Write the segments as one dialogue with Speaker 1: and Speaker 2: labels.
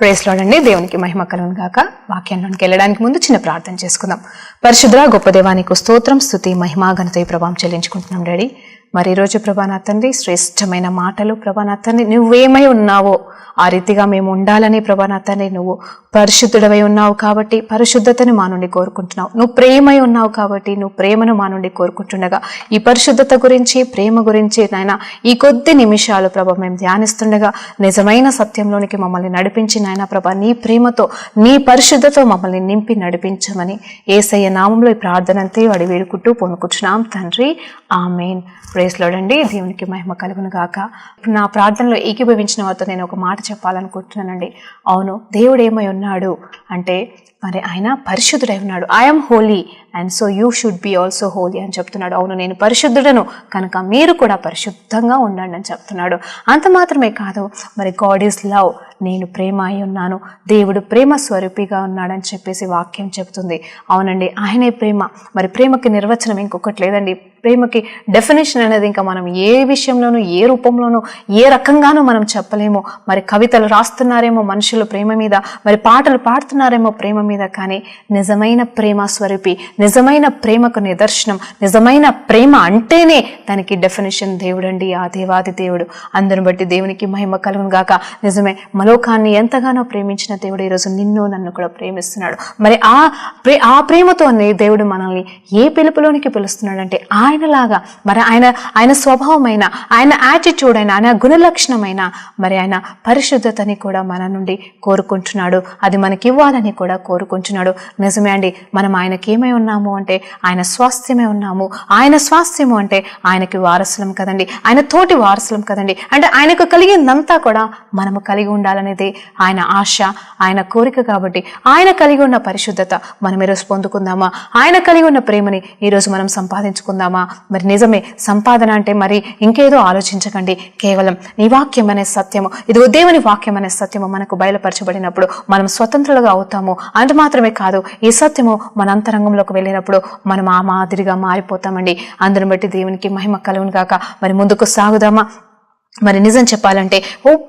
Speaker 1: Praise lord అండి. దేవునికి మహిమ కలుగును గాక. వాక్యంలోనికి వెళ్ళడానికి ముందు చిన్న ప్రార్థన చేసుకుందాం. పరిశుద్ధ గొప్ప దేవానికి స్తోత్రం, స్తుతి, మహిమ, ఘనత, ప్రభావం చెల్లించుకుంటున్నాం డాడీ. మరి ఈరోజు ప్రభా నా తండ్రి శ్రేష్టమైన మాటలు ప్రభా నా తండ్రి నువ్వేమై ఉన్నావో ఆ రీతిగా మేము ఉండాలని ప్రభా నా తండ్రి నువ్వు పరిశుద్ధుడవై ఉన్నావు కాబట్టి పరిశుద్ధతను మా నుండి కోరుకుంటున్నావు. నువ్వు ప్రేమై ఉన్నావు కాబట్టి నువ్వు ప్రేమను మా నుండి కోరుకుంటుండగా ఈ పరిశుద్ధత గురించి ప్రేమ గురించి నాయన ఈ కొద్ది నిమిషాలు ప్రభా మేము ధ్యానిస్తుండగా నిజమైన సత్యంలోనికి మమ్మల్ని నడిపించి నాయన ప్రభా నీ ప్రేమతో నీ పరిశుద్ధతో మమ్మల్ని నింపి నడిపించమని యేసయ్య నామంలో ఈ ప్రార్థన అంతే వాడి వేడుకుంటూ పొనుకుంటున్నాం తండ్రి. ఆమేన్. ప్రైజ్ లార్డ్ అండి. దేవునికి మహిమ కలుగును గాక. నా ప్రార్థనలో ఏకీభవించిన వారితో నేను ఒక మాట చెప్పాలనుకుంటున్నానండి. అవును, దేవుడు ఏమై ఉన్నాడు అంటే మరి ఆయన పరిశుద్ధుడై ఉన్నాడు. I'm holy and so you should be also holy అని చెప్తున్నాడు. అవును, నేను పరిశుద్ధుడను కనుక మీరు కూడా పరిశుద్ధంగా ఉండండి అని చెప్తున్నాడు. అంత మాత్రమే కాదు, మరి గాడ్ ఈజ్ లవ్, నేను ప్రేమ అయి ఉన్నాను, దేవుడు ప్రేమ స్వరూపిగా ఉన్నాడని చెప్పేసి వాక్యం చెప్తుంది. అవునండి, ఆయనే ప్రేమ. మరి ప్రేమకి నిర్వచనం ఇంకొకటి లేదండి. ప్రేమకి డెఫినేషన్ అనేది ఇంకా మనం ఏ విషయంలోనూ ఏ రూపంలోనూ ఏ రకంగానూ మనం చెప్పలేము. మరి కవితలు రాస్తున్నారేమో మనుషులు ప్రేమ మీద, మరి పాటలు పాడుతున్నారేమో ప్రేమ మీద, కానీ నిజమైన ప్రేమ స్వరూపి, నిజమైన ప్రేమకు నిదర్శనం, నిజమైన ప్రేమ అంటేనే దానికి డెఫినేషన్ దేవుడండి, ఆ దేవాది దేవుడు. అందరిని బట్టి దేవునికి మహిమ కలుగును గాక. నిజమే, మలోకాన్ని ఎంతగానో ప్రేమించిన దేవుడు ఈరోజు నిన్ను నన్ను కూడా ప్రేమిస్తున్నాడు. మరి ఆ ప్రేమతోనే దేవుడు మనల్ని ఏ పిలుపులోనికి పిలుస్తున్నాడంటే ఆయనలాగా, మరి ఆయన స్వభావమైన, ఆయన యాటిట్యూడ్ అయిన, ఆయన గుణలక్షణమైన, మరి ఆయన పరిశుద్ధతని కూడా మన నుండి కోరుకుంటున్నాడు. అది మనకి ఇవ్వాలని కూడా కోరుకుంటున్నాడు. నిజమే అండి, మనం ఆయనకి ఏమై ఉన్నాము అంటే ఆయన స్వాస్థ్యమే ఉన్నాము. ఆయన స్వాస్థ్యము అంటే ఆయనకి వారసులం కదండి, ఆయన తోటి వారసులం కదండి. అంటే ఆయనకు కలిగిందంతా కూడా మనము కలిగి ఉండాలనేది ఆయన ఆశ, ఆయన కోరిక. కాబట్టి ఆయన కలిగి ఉన్న పరిశుద్ధత మనం ఈరోజు పొందుకుందామా? ఆయన కలిగి ఉన్న ప్రేమని ఈరోజు మనం సంపాదించుకుందామా? మరి నిజమే, సంపాదన అంటే మరి ఇంకేదో ఆలోచించకండి. కేవలం నీ వాక్యం అనే సత్యము, ఇదిగో దేవుని వాక్యం అనే సత్యము మనకు బయలుపరచబడినప్పుడు మనం స్వతంత్రులుగా అవుతాము. అంత మాత్రమే కాదు, ఈ సత్యము మన అంతరంగంలోకి వెళ్ళినప్పుడు మనం ఆ మాదిరిగా మారిపోతామండి. అందరిని బట్టి దేవునికి మహిమ కలుగును గాక. మరి ముందుకు సాగుదామా? మరి నిజం చెప్పాలంటే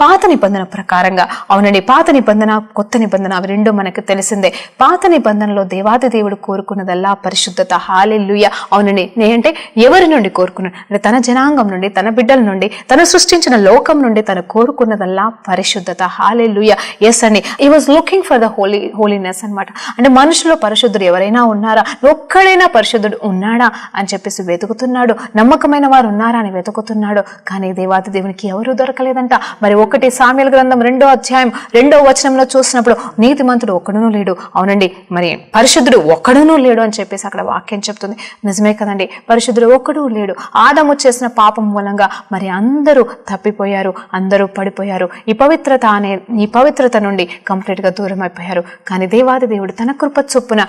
Speaker 1: పాత నిబంధన ప్రకారంగా, అవునండి, పాత నిబంధన కొత్త నిబంధన అవి రెండు మనకు తెలిసిందే. పాత నిబంధనలో దేవాది దేవుడు కోరుకున్నదల్లా పరిశుద్ధత. హల్లెలూయా. అవునండి, నేనంటే ఎవరి నుండి కోరుకున్నాడు అంటే తన జనాంగం నుండి, తన బిడ్డల నుండి, తను సృష్టించిన లోకం నుండి తను కోరుకున్నదల్లా పరిశుద్ధత. హల్లెలూయా. ఎస్ అండి, హి was looking for the holiness అనమాట. అంటే మనుషులో పరిశుద్ధుడు ఎవరైనా ఉన్నారా, ఒక్కడైనా పరిశుద్ధుడు ఉన్నాడా అని చెప్పేసి వెతుకుతున్నాడు. నమ్మకమైన వారు ఉన్నారా అని వెతుకుతున్నాడు. కానీ దేవాది దేవునికి ఎవరు దొరకలేదంట. మరి 1 సామ్యుయేలు గ్రంథం 2వ అధ్యాయం 2వ వచనంలో చూసినప్పుడు నీతిమంతుడు ఒక్కడునూ లేడు. అవునండి, మరి పరిశుద్ధుడు ఒక్కడునూ లేడు అని చెప్పేసి అక్కడ వాక్యం చెప్తుంది. నిజమే కదండి, పరిశుద్ధుడు ఒక్కడూ లేడు. ఆదాము చేసిన పాపం మూలంగా మరి అందరూ తప్పిపోయారు, అందరూ పడిపోయారు. ఈ పవిత్రత నుండి కంప్లీట్ గా దూరం అయిపోయారు. కానీ దేవాది దేవుడు తన కృప చొప్పున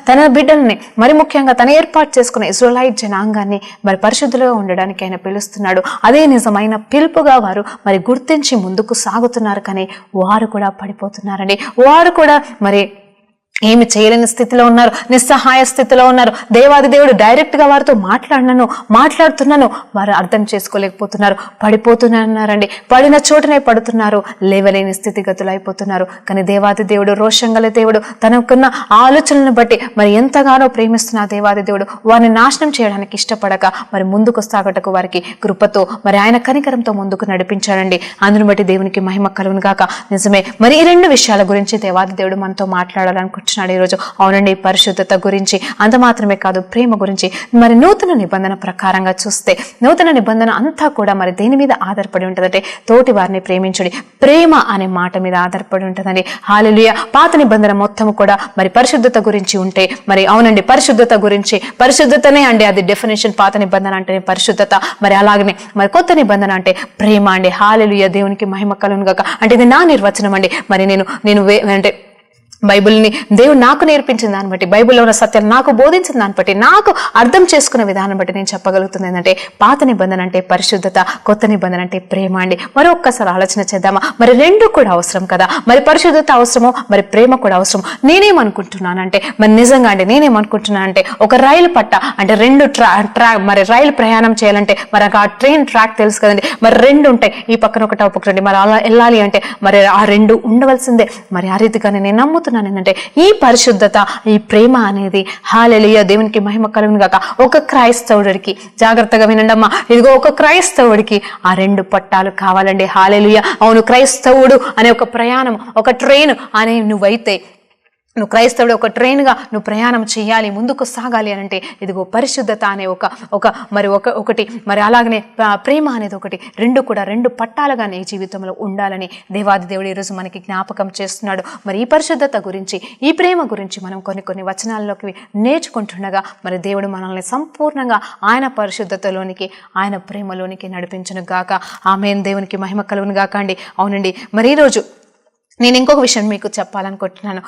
Speaker 1: తన బిడ్డల్ని, మరి ముఖ్యంగా తన ఏర్పాటు చేసుకున్న ఇశ్రాయేలు జనాంగాన్ని మరి పరిశుద్ధులుగా ఉండడానికి ఆయన పిలుస్తున్నాడు. అదే నిజమైన పిలుపుగా వారు మరి గుర్తించి ముందుకు సాగుతున్నారు. కానీ వారు కూడా పడిపోతున్నారండి. వారు కూడా మరి ఏమి చేయలేని స్థితిలో ఉన్నారు, నిస్సహాయ స్థితిలో ఉన్నారు. దేవాది దేవుడు డైరెక్ట్ గా వారితో మాట్లాడుతున్నాను, వారు అర్థం చేసుకోలేకపోతున్నారు, పడిపోతున్నారండి. పడిన చోటనే పడుతున్నారు, లేవలేని స్థితిగతులు అయిపోతున్నారు. కానీ దేవాది దేవుడు, రోషంగల దేవుడు, తనకున్న ఆలోచనలను బట్టి మరి ఎంతగానో ప్రేమిస్తున్న దేవాది దేవుడు వారిని నాశనం చేయడానికి ఇష్టపడక మరి ముందుకు సాగటకు వారికి కృపతో మరి ఆయన కనికరంతో ముందుకు నడిపించాడండి. అందును బట్టి దేవునికి మహిమ కలుగును గాక. నిజమే, మరి ఈ 2 విషయాల గురించి దేవాది దేవుడు మనతో మాట్లాడాలనుకుంటున్నాడు ఈరోజు. అవునండి, పరిశుద్ధత గురించి, అంత మాత్రమే కాదు ప్రేమ గురించి. మరి నూతన నిబంధన ప్రకారంగా చూస్తే నూతన నిబంధన అంతా కూడా మరి దేని మీద ఆధారపడి ఉంటుందంటే తోటి వారిని ప్రేమించుడి, ప్రేమ అనే మాట మీద ఆధారపడి ఉంటుందండి. హల్లెలూయా. పాత నిబంధన మొత్తం కూడా మరి పరిశుద్ధత గురించి ఉంటే, మరి అవునండి పరిశుద్ధత గురించి, పరిశుద్ధతనే అండి అది డెఫినేషన్. పాత నిబంధన అంటేనే పరిశుద్ధత. మరి అలాగనే మరి కొత్త నిబంధన అంటే ప్రేమ అండి. హల్లెలూయా. దేవునికి మహిమ కలుగును గాక. అంటే ఇది నా నిర్వచనం అండి. మరి నేను అంటే బైబిల్ని దేవుడు నాకు నేర్పించిన దాన్ని బట్టి, బైబిల్లో ఉన్న సత్యాలు నాకు బోధించిన దాన్ని బట్టి, నాకు అర్థం చేసుకున్న విధానం బట్టి నేను చెప్పగలుగుతుంది ఏంటంటే పాత నిబంధన అంటే పరిశుద్ధత, కొత్త నిబంధన అంటే ప్రేమ అండి. మరొక్కసారి ఆలోచన చేద్దామా? మరి రెండు కూడా అవసరం కదా. మరి పరిశుద్ధత అవసరమో, మరి ప్రేమ కూడా అవసరం. నేనేమనుకుంటున్నానంటే మరి నిజంగా అండి నేనేమనుకుంటున్నానంటే ఒక రైలు పట్ట అంటే రెండు మరి రైలు ప్రయాణం చేయాలంటే మరి ఆ ట్రైన్ ట్రాక్ తెలుసు కదండి, మరి రెండు ఉంటాయి, ఈ పక్కన ఒకటి ఆ పక్కన, మరి అలా వెళ్ళాలి అంటే మరి ఆ రెండు ఉండవలసిందే. మరి ఆ రీతిగానే నేను నమ్ముతున్నాను ఏంటంటే ఈ పరిశుద్ధత, ఈ ప్రేమ అనేది హల్లెలూయా దేవునికి మహిమ కలుగును గాక. ఒక క్రైస్తవుడికి, జాగ్రత్తగా వినండమ్మా, ఇదిగో ఒక క్రైస్తవుడికి ఆ రెండు పట్టాలు కావాలండి. హల్లెలూయా. అవును, క్రైస్తవుడు అనే ఒక ప్రయాణం, ఒక ట్రైన్ అనే నువ్వైతే, నువ్వు క్రైస్తవుడు ఒక ట్రైన్గా నువ్వు ప్రయాణం చేయాలి, ముందుకు సాగాలి అని అంటే ఇదిగో పరిశుద్ధత అనే ఒకటి మరి అలాగనే ప్రేమ అనేది ఒకటి, రెండు కూడా రెండు పట్టాలుగా నీ జీవితంలో ఉండాలని దేవాది దేవుడు ఈరోజు మనకి జ్ఞాపకం చేస్తున్నాడు. మరి ఈ పరిశుద్ధత గురించి, ఈ ప్రేమ గురించి మనం కొన్ని వచనాల్లోకి నేర్చుకుంటుండగా మరి దేవుడు మనల్ని సంపూర్ణంగా ఆయన పరిశుద్ధతలోనికి, ఆయన ప్రేమలోనికి నడిపించును గాక. ఆమేన్. దేవునికి మహిమ కలుగును గాక అండి. అవునండి, మరి ఈరోజు నేను ఇంకొక విషయం మీకు చెప్పాలనుకుంటున్నాను.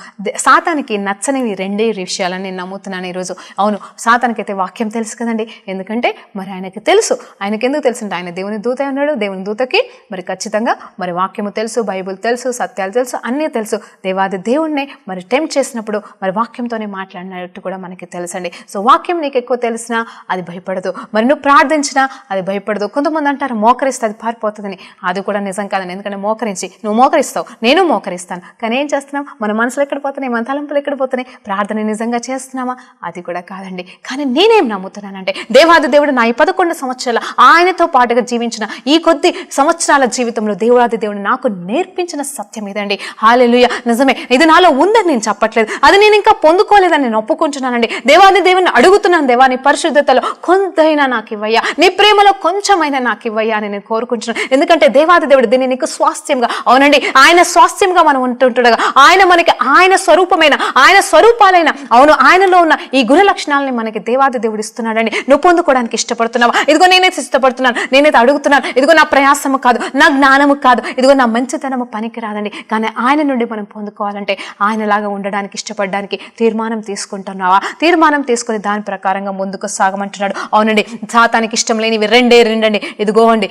Speaker 1: సాతానికి నచ్చనివి రెండే విషయాలని నేను నమ్ముతున్నాను ఈరోజు. అవును, సాతానికి అయితే వాక్యం తెలుసు కదండి. ఎందుకంటే మరి ఆయనకి తెలుసు. ఆయనకి ఎందుకు తెలుసు అంటే ఆయన దేవుని దూత ఉన్నాడు. దేవుని దూతకి మరి ఖచ్చితంగా మరి వాక్యము తెలుసు, బైబుల్ తెలుసు, సత్యాలు తెలుసు, అన్నీ తెలుసు. దేవాది దేవుణ్ణే మరి టెంప్ట్ చేసినప్పుడు మరి వాక్యంతోనే మాట్లాడినట్టు కూడా మనకి తెలుసండి. సో వాక్యం నీకు ఎక్కువ తెలిసినా అది భయపడదు, మరి నువ్వు ప్రార్థించినా అది భయపడదు. కొంతమంది అంటారు మోకరిస్తే అది పారిపోతుందని. అది కూడా నిజం కాదండి. ఎందుకంటే నువ్వు మోకరిస్తావు, నేను మోకరిస్తాను, కానీ ఏం చేస్తున్నాం? మన మనసులు ఎక్కడ పోతున్నాయి, మన తలంపులు ఎక్కడ పోతున్నాయి? ప్రార్థన నిజంగా చేస్తున్నామా? అది కూడా కాదండి. కానీ నేనేం నమ్ముతున్నానంటే దేవాది దేవుడు నా ఈ 11 సంవత్సరాల ఆయనతో పాటుగా జీవించిన ఈ కొద్ది సంవత్సరాల జీవితంలో దేవాది దేవుడు నాకు నేర్పించిన సత్యం ఇదండి. హల్లెలూయా. నిజమే, ఇది నాలో ఉందని నేను చెప్పట్లేదు, అది నేను ఇంకా పొందుకోలేదని నేను ఒప్పుకుంటున్నానండి. దేవాది దేవుని అడుగుతున్నాను, దేవా నీ పరిశుద్ధతలో కొంతైనా నాకు ఇవ్వయ్యా, నీ ప్రేమలో కొంచెమైనా నాకు ఇవ్వయ్యా అని నేను కోరుకుంటున్నాను. ఎందుకంటే దేవాది దేవుడు దీన్ని నీకు స్వాస్థ్యంగా, అవునండి ఆయన స్వాస్థ్యం మనం ఉంటుండగా ఆయన మనకి ఆయన స్వరూపాలైన, అవును ఆయనలో ఉన్న ఈ గుణ లక్షణాలని మనకి దేవాది దేవుడు ఇస్తున్నాడండి. నువ్వు పొందుకోవడానికి ఇష్టపడుతున్నావా? ఇదిగో నేనైతే ఇష్టపడుతున్నాను, నేనైతే అడుగుతున్నాను. ఇదిగో నా ప్రయాసము కాదు, నా జ్ఞానము కాదు, ఇదిగో నా మంచితనము పనికి రాదండి. కానీ ఆయన నుండి మనం పొందుకోవాలంటే ఆయనలాగా ఉండడానికి ఇష్టపడడానికి తీర్మానం తీసుకుంటున్నావా? తీర్మానం తీసుకుని దాని ప్రకారంగా ముందుకు సాగమంటున్నాడు. అవునండి, సాతానికి ఇష్టం లేనివి రెండండి. ఇదిగో అండి,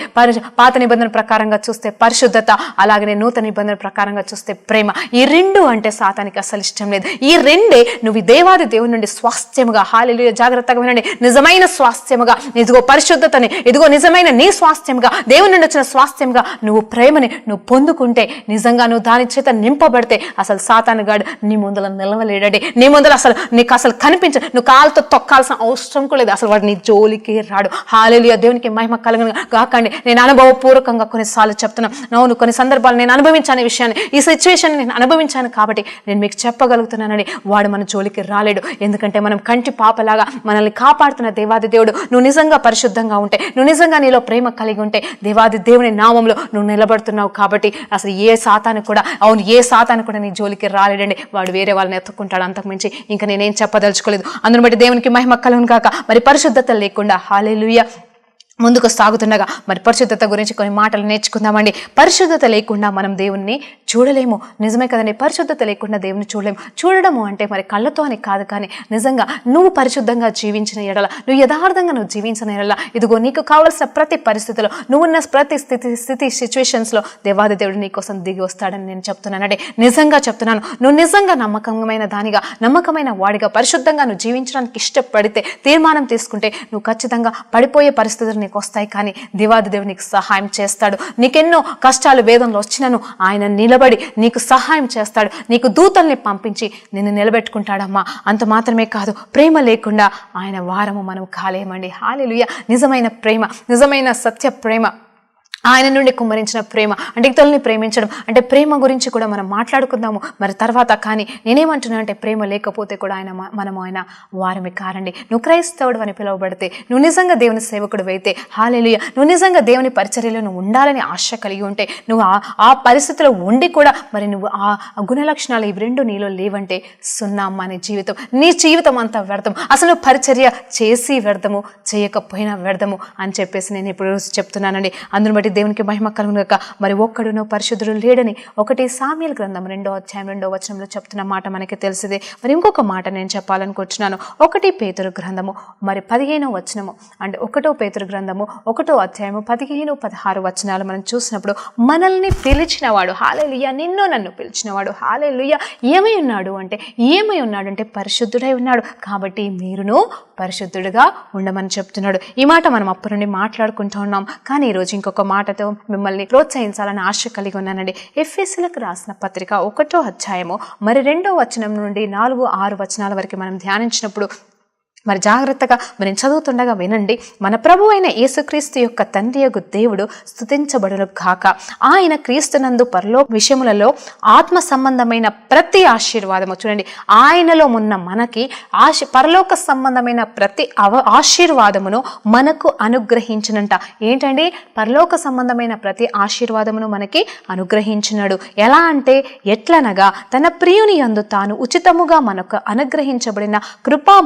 Speaker 1: పాత నిబంధన ప్రకారంగా చూస్తే పరిశుద్ధత, అలాగనే నూతన నిబంధన ప్రకారంగా చూస్తే ప్రేమ. ఈ రెండు అంటే సాతానికి అసలు ఇష్టం లేదు. ఈ రెండే నువ్వు దేవాది దేవుని నుండి స్వాస్థ్యముగా, హల్లెలూయా జాగ్రత్తగా వినండి, నిజమైన స్వాస్థ్యముగా, ఇదిగో పరిశుద్ధతని, ఇదిగో నిజమైన నీ స్వాస్థ్యంగా, దేవుని నుండి వచ్చిన స్వాస్థ్యంగా నువ్వు ప్రేమని నువ్వు పొందుకుంటే, నిజంగా నువ్వు దాని చేత నింపబడితే అసలు సాతాను గాడు నీ ముందర నిలవలేడండి. నీ ముందర అసలు నీకు అసలు కనిపించదు. నువ్వు కాలుతో తొక్కాల్సిన అవసరం కూడా లేదు. అసలు వాడు నీ జోలికి రాడు. హల్లెలూయా దేవునికి మహిమ కలుగును గాకండి. నేను అనుభవపూర్వకంగా కొన్నిసార్లు చెప్తున్నాను. అవును, కొన్ని సందర్భాలు నేను అనుభవించాను విషయాన్ని, ఈ సిచ్యువేషన్ నేను అనుభవించాను కాబట్టి నేను మీకు చెప్పగలుగుతున్నానని. వాడు మన జోలికి రాలేడు. ఎందుకంటే మనం కంటి పాపలాగా మనల్ని కాపాడుతున్న దేవాది దేవుడు. నువ్వు నిజంగా పరిశుద్ధంగా ఉంటే, నువ్వు నిజంగా నీలో ప్రేమ కలిగి ఉంటే దేవాది దేవుని నామంలో నువ్వు నిలబడుతున్నావు కాబట్టి అసలు ఏ సాతాను కూడా నీ జోలికి రాలేడండి. వాడు వేరే వాళ్ళని ఎత్తుకుంటాడు, అంతకుమించి ఇంకా నేనేం చెప్పదలుచుకోలేదు. అందుని బట్టి దేవునికి మహిమ కలుగును గాక. మరి పరిశుద్ధత లేకుండా హల్లెలూయా ముందుకు సాగుతుండగా మరి పరిశుద్ధత గురించి కొన్ని మాటలు నేర్చుకుందామండి. పరిశుద్ధత లేకుండా మనం దేవుణ్ణి చూడలేము. నిజమే కదండి, పరిశుద్ధత లేకుండా దేవుని చూడలేము. చూడడము అంటే మరి కళ్ళతో అని కాదు, కానీ నిజంగా నువ్వు పరిశుద్ధంగా జీవించిన ఎడల, నువ్వు యథార్థంగా నువ్వు జీవించిన ఎడల, ఇదిగో నీకు కావాల్సిన ప్రతి పరిస్థితిలో, నువ్వున్న ప్రతి సిచ్యువేషన్స్లో దేవాది దేవుడు నీ కోసం దిగి వస్తాడని నేను చెప్తున్నానండి. నిజంగా చెప్తున్నాను. నువ్వు నిజంగా నమ్మకమైన దానిగా, నమ్మకమైన వాడిగా పరిశుద్ధంగా నువ్వు జీవించడానికి ఇష్టపడితే, తీర్మానం తీసుకుంటే నువ్వు ఖచ్చితంగా పడిపోయే పరిస్థితులు నీకు వస్తాయి, కానీ దేవాది దేవుడు నీకు సహాయం చేస్తాడు. నీకెన్నో కష్టాలు వేదనలు వచ్చినను ఆయన నిలబడి నీకు సహాయం చేస్తాడు. నీకు దూతల్ని పంపించి నిన్ను నిలబెట్టుకుంటాడమ్మా. అంత మాత్రమే కాదు, ప్రేమ లేకుండా ఆయన వారము మనం కాలేమండి. హల్లెలూయా. నిజమైన ప్రేమ, నిజమైన సత్య ప్రేమ, ఆయన నుండి కుమ్మరించిన ప్రేమ అంటే ఇతరుల్ని ప్రేమించడం అంటే ప్రేమ గురించి కూడా మనం మాట్లాడుకుందాము మరి తర్వాత. కానీ నేనేమంటున్నా అంటే ప్రేమ లేకపోతే కూడా మనము ఆయన వారమే కారండి. నువ్వు క్రైస్తవుడు అని పిలువబడితే, నువ్వు నిజంగా దేవుని సేవకుడు అయితే, హల్లెలూయా, నువ్వు నిజంగా దేవుని పరిచర్యలో నువ్వు ఉండాలని ఆశ కలిగి ఉంటే, నువ్వు ఆ పరిస్థితిలో ఉండి కూడా మరి నువ్వు ఆ గుణలక్షణాలు ఇవి రెండు నీలో లేవంటే సున్నామ్మ నీ జీవితం అంతా వ్యర్థం. అసలు నువ్వు పరిచర్య చేసి వ్యర్థము, చేయకపోయినా వ్యర్థము అని చెప్పేసి నేను ఇప్పుడు చెప్తున్నానండి. అందును బట్టి దేవునికి మహిమ కలుగును గాక. మరి ఒక్కడును పరిశుద్ధుడు లేడని 1 సామ్యుయేలు గ్రంథం 2వ అధ్యాయం 2వ వచనంలో చెప్తున్న మాట మనకి తెలిసిందే. మరి ఇంకొక మాట నేను చెప్పాలనుకుంటున్నాను. 1 పేతురు గ్రంథము మరి 15వ వచనము అంటే 1 పేతురు గ్రంథము 1వ అధ్యాయము 15, 16 వచనాలు మనం చూసినప్పుడు మనల్ని పిలిచినవాడు, హల్లెలూయా, నిన్ను నన్ను పిలిచినవాడు, హల్లెలూయా, ఏమై ఉన్నాడంటే పరిశుద్ధుడై ఉన్నాడు. కాబట్టి మీరును పరిశుద్ధుడిగా ఉండమని చెప్తున్నాడు. ఈ మాట మనం అప్పటి నుండి మాట్లాడుకుంటూ ఉన్నాం. కానీ ఈరోజు ఇంకొక మాటతో మిమ్మల్ని ప్రోత్సహించాలని ఆశ కలిగి ఉన్నానండి. ఎఫెసీయులకు రాసిన పత్రిక 1వ అధ్యాయము మరి 2వ వచనం నుండి 4, 6 వచనాల వరకు మనం ధ్యానించినప్పుడు మరి జాగ్రత్తగా మరి చదువుతుండగా వినండి. మన ప్రభు అయిన యేసుక్రీస్తు యొక్క తండ్రి యొక్క దేవుడు స్తుతించబడును గాక. ఆయన క్రీస్తునందు పరలోక విషయములలో ఆత్మ సంబంధమైన ప్రతి ఆశీర్వాదము, చూడండి, ఆయనలో ఉన్న మనకి పరలోక సంబంధమైన ప్రతి ఆశీర్వాదమును మనకు అనుగ్రహించినంట. ఏంటండి? పరలోక సంబంధమైన ప్రతి ఆశీర్వాదమును మనకి అనుగ్రహించినాడు. ఎలా అంటే ఎట్లనగా తన ప్రియుని యందు తాను ఉచితముగా మనకు అనుగ్రహించబడిన కృపా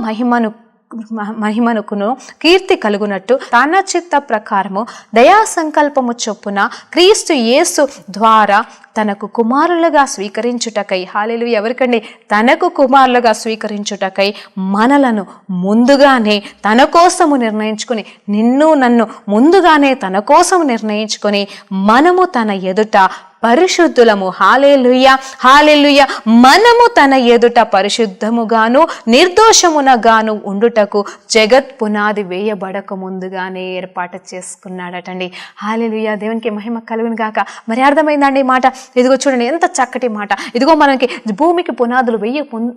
Speaker 1: మహిమనుకును కీర్తి కలుగునట్టు తన చిత్త ప్రకారము దయా సంకల్పము చొప్పున క్రీస్తు యేసు ద్వారా తనకు కుమారులుగా స్వీకరించుటకై, హల్లెలూయా, ఎవరికండి? తనకు కుమారులుగా స్వీకరించుటకై మనలను ముందుగానే తన కోసము నిర్ణయించుకుని, నిన్ను నన్ను ముందుగానే తన కోసము నిర్ణయించుకొని మనము తన ఎదుట పరిశుద్ధులము, హల్లెలూయా, హల్లెలూయా, మనము తన ఎదుట పరిశుద్ధముగాను నిర్దోషమునగాను ఉండుటకు జగత్ పునాది వేయబడక ముందుగానే ఏర్పాటు చేసుకున్నాడటండి. హల్లెలూయా, దేవునికి మహిమ కలుగును గాక. మరి అర్థమైందండి మాట? ఇదిగో చూడండి ఎంత చక్కటి మాట. ఇదిగో మనకి భూమికి పునాదులు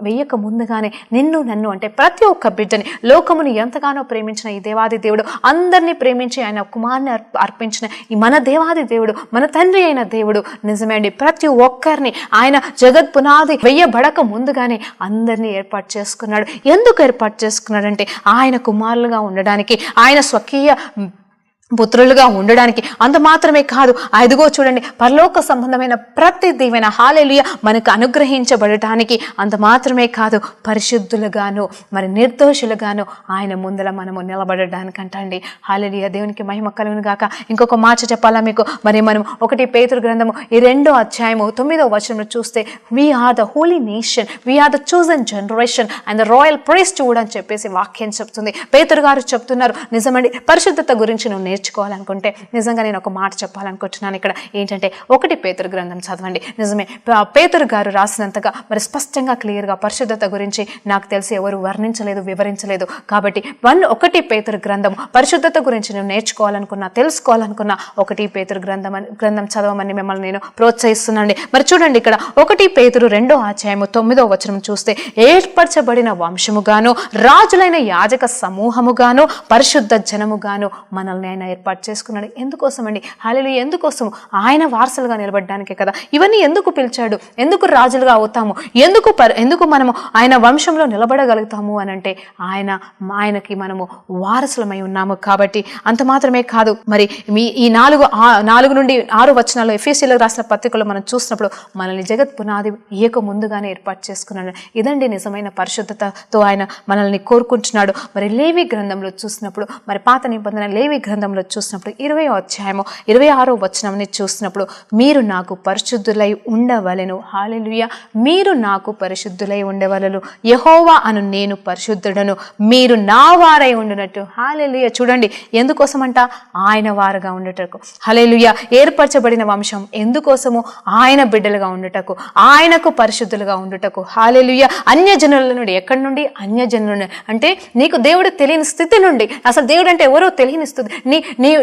Speaker 1: వేయక ముందుగానే నిన్ను నన్ను అంటే ప్రతి ఒక్క బిడ్డని, లోకముని ఎంతగానో ప్రేమించిన ఈ దేవాది దేవుడు, అందరినీ ప్రేమించి ఆయన కుమారుని అర్పించిన ఈ మన దేవాది దేవుడు, మన తండ్రి అయిన దేవుడు, నిజమే అండి, ప్రతి ఒక్కరిని ఆయన జగత్ పునాది వేయబడక ముందుగానే అందరినీ ఏర్పాటు చేసుకున్నాడు. ఎందుకు ఏర్పాటు చేసుకున్నాడంటే ఆయన కుమారులుగా ఉండడానికి, ఆయన స్వకీయ పుత్రులుగా ఉండడానికి. అంత మాత్రమే కాదు, అదిగో చూడండి, పరలోక సంబంధమైన ప్రతి దీవెన, హల్లెలూయా, మనకు అనుగ్రహించబడటానికి. అంత మాత్రమే కాదు, పరిశుద్ధులుగాను మరి నిర్దోషులుగాను ఆయన ముందల మనము నిలబడడానికంటండి. హల్లెలూయా, దేవునికి మహిమ కలుగును గాక. ఇంకొక మాట చెప్పాలా మీకు? మరి మనం 1 పేతురు గ్రంథము 2వ అధ్యాయము 9వ వచనంలో చూస్తే we are the holy nation, we are the chosen generation and the royal priesthood అని చెప్పేసి వాక్యం చెప్తుంది. పేతురు గారు చెప్తున్నారు, నిజమండి, పరిశుద్ధత గురించి నువ్వు నేర్చుకోవాలనుకుంటే నిజంగా నేను ఒక మాట చెప్పాలనుకుంటున్నాను ఇక్కడ. ఏంటంటే 1 పేతురు గ్రంథం చదవండి. నిజమే, పేతురు గారు రాసినంతగా మరి స్పష్టంగా క్లియర్గా పరిశుద్ధత గురించి నాకు తెలిసి ఎవరు వర్ణించలేదు, వివరించలేదు. కాబట్టి 1 పేతురు గ్రంథం పరిశుద్ధత గురించి నేను నేర్చుకోవాలనుకున్నా, తెలుసుకోవాలనుకున్నా 1 పేతురు గ్రంథం చదవమని మిమ్మల్ని నేను ప్రోత్సహిస్తున్నానండి. మరి చూడండి, ఇక్కడ 1 పేతురు 2వ అధ్యాయము 9వ వచనం చూస్తే ఏర్పరచబడిన వంశముగాను రాజులైన యాజక సమూహముగాను పరిశుద్ధ జనముగాను మనల్ని ఆయన ఏర్పాటు చేసుకున్నాడు. ఎందుకోసం అండి? హల్లెలూయా, ఎందుకోసం? ఆయన వారసులుగా నిలబడడానికే కదా. ఇవన్నీ ఎందుకు పిలిచాడు? ఎందుకు రాజులుగా అవుతాము? ఎందుకు మనము ఆయన వంశంలో నిలబడగలుగుతాము అని అంటే ఆయనకి మనము వారసులమై ఉన్నాము కాబట్టి. అంత మాత్రమే కాదు, మరి ఈ 4 నుండి 6 వచనాలు ఎఫెసీయులకు రాసిన పత్రికలో మనం చూసినప్పుడు మనల్ని జగత్ పునాది ఏక ముందుగానే ఏర్పాటు చేసుకున్నాడు. ఇదండి నిజమైన పరిశుద్ధతతో ఆయన మనల్ని కోరుకుంటున్నాడు. మరి లేవి గ్రంథంలో చూసినప్పుడు, మరి పాత నిబంధన లేవి గ్రంథంలో చూసినప్పుడు 20వ అధ్యాయము 26వ వచనంని చూసినప్పుడు మీరు నాకు పరిశుద్ధులై ఉండవలెను, హల్లెలూయా, మీరు నాకు పరిశుద్ధులై ఉండవలెను, యెహోవా అను నేను పరిశుద్ధుడను, మీరు నా వారై ఉండునట్టు. హల్లెలూయా, చూడండి, ఎందుకోసమంట? ఆయన వారుగా ఉండటకు. హల్లెలూయా, ఏర్పరచబడిన వంశం ఎందుకోసము? ఆయన బిడ్డలుగా ఉండుటకు, ఆయనకు పరిశుద్ధులుగా ఉండుటకు. హల్లెలూయా, అన్యజనుల నుండి, ఎక్కడి నుండి? అన్యజనుల నుండి. అంటే నీకు దేవుడు తెలియని స్థితి నుండి, అసలు దేవుడు అంటే ఎవరో తెలియని స్థితి,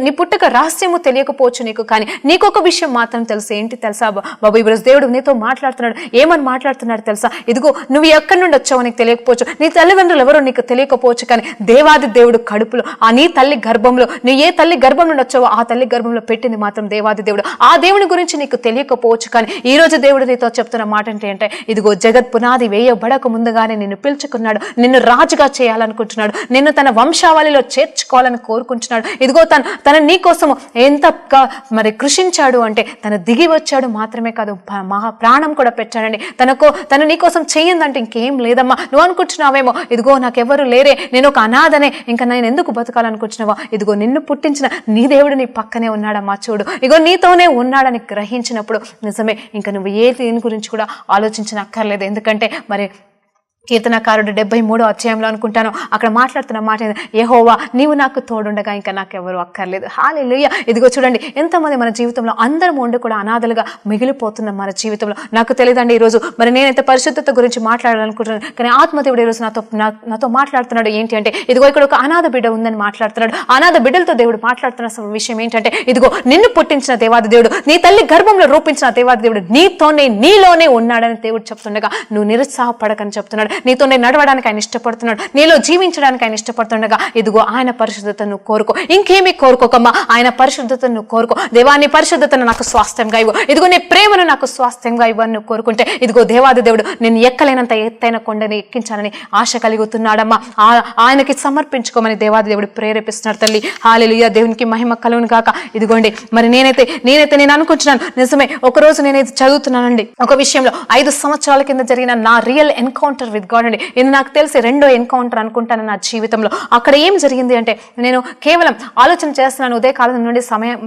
Speaker 1: నీ పుట్టుక రహస్యము తెలియకపోవచ్చు నీకు, కానీ నీకొక విషయం మాత్రం తెలుసు. ఏంటి తెలుసా బాబు? ఈరోజు దేవుడు నీతో మాట్లాడుతున్నాడు. ఏమని మాట్లాడుతున్నాడు తెలుసా? ఇదిగో నువ్వు ఎక్కడి నుండి వచ్చావో నీకు తెలియకపోవచ్చు, నీ తల్లిదండ్రులు ఎవరో నీకు తెలియకపోవచ్చు, కానీ దేవాది దేవుడు కడుపులో, నీ తల్లి గర్భంలో, నీ ఏ తల్లి గర్భం నుండి వచ్చావో ఆ తల్లి గర్భంలో పెట్టింది మాత్రం దేవాది దేవుడు. ఆ దేవుని గురించి నీకు తెలియకపోవచ్చు, కానీ ఈ రోజు దేవుడు నీతో చెప్తున్న మాట ఏంటంటే, ఇదిగో జగత్ పునాది వేయబడక ముందుగానే నిన్ను పిలుచుకున్నాడు, నిన్ను రాజుగా చేయాలనుకుంటున్నాడు, నిన్ను తన వంశావళిలో చేర్చుకోవాలని కోరుకుంటున్నాడు. ఇదిగో తన నీ కోసము ఎంత మరి కృషించాడు అంటే తను దిగి వచ్చాడు మాత్రమే కాదు, మహా ప్రాణం కూడా పెట్టాడండి. తను నీ కోసం చెయ్యిందంటే ఇంకేం లేదమ్మా. నువ్వు అనుకుంటున్నావేమో ఇదిగో నాకెవరు లేరే, నేను ఒక అనాథనే, ఇంకా నేను ఎందుకు బతకాలనుకుంటున్నావా, ఇదిగో నిన్ను పుట్టించిన నీ దేవుడు నీ పక్కనే ఉన్నాడమ్మా, చూడు ఇగో నీతోనే ఉన్నాడని గ్రహించినప్పుడు నిజమే ఇంకా నువ్వు ఏ దీని గురించి కూడా ఆలోచించనక్కర్లేదు. ఎందుకంటే మరి కీర్తనకారుడు 73వ అధ్యాయంలో అనుకుంటాను అక్కడ మాట్లాడుతున్న మాట యెహోవా నీవు నాకు తోడుండగా ఇంకా నాకెవరు అక్కర్లేదు. హల్లెలూయా. ఇదిగో చూడండి ఎంతమంది మన జీవితంలో అందరం ఉండి కూడా అనాథలుగా మిగిలిపోతున్నాం మన జీవితంలో. నాకు తెలియదండి ఈరోజు మరి నేనైతే పరిశుద్ధత గురించి మాట్లాడాలనుకుంటున్నాను, కానీ ఆత్మదేవుడు ఈరోజు నాతో మాట్లాడుతున్నాడు. ఏంటి అంటే ఇదిగో ఇక్కడ ఒక అనాథ బిడ్డ ఉందని మాట్లాడుతున్నాడు. అనాథ బిడ్డలతో దేవుడు మాట్లాడుతున్న విషయం ఏంటంటే ఇదిగో నిన్ను పుట్టించిన దేవాది దేవుడు, నీ తల్లి గర్భంలో రూపించిన దేవాది దేవుడు నీలోనే ఉన్నాడని దేవుడు చెప్తుండగా నువ్వు నిరుత్సాహపడకని చెప్తున్నాడు. నీతోనే నడవడానికి ఆయన ఇష్టపడుతున్నాడు, నీలో జీవించడానికి ఆయన ఇష్టపడుతుండగా ఇదిగో ఆయన పరిశుద్ధతను కోరుకో, ఇంకేమీ కోరుకోకమ్మా, ఆయన పరిశుద్ధతను కోరుకో. దేవాన్ని పరిశుద్ధతను నాకు స్వాస్థ్యంగా ఇవ్వు, ఇదిగో నీ ప్రేమను నాకు స్వాస్థ్యంగా ఇవ్వని నువ్వు కోరుకుంటే ఇదిగో దేవాది దేవుడు నేను ఎక్కలేనంత ఎత్తైన కొండని ఎక్కించాలని ఆశ కలుగుతున్నాడమ్మా. ఆయనకి సమర్పించుకోమని దేవాది దేవుడు ప్రేరేపిస్తున్నాడు. తల్లి హల్లెలూయా, దేవునికి మహిమ కలుగును గాక. ఇదిగోండి మరి నేనైతే నేను అనుకుంటున్నాను నిజమే. ఒకరోజు నేనైతే చదువుతున్నానండి ఒక విషయంలో 5 సంవత్సరాల కింద జరిగిన నా రియల్ ఎన్కౌంటర్ విత్ గాడ్ అండి. ఇది నాకు తెలిసి 2వ ఎన్కౌంటర్ అనుకుంటాను నా జీవితంలో. అక్కడ ఏం జరిగింది అంటే నేను కేవలం ఆలోచన చేస్తున్నాను ఉదయకాలం నుండి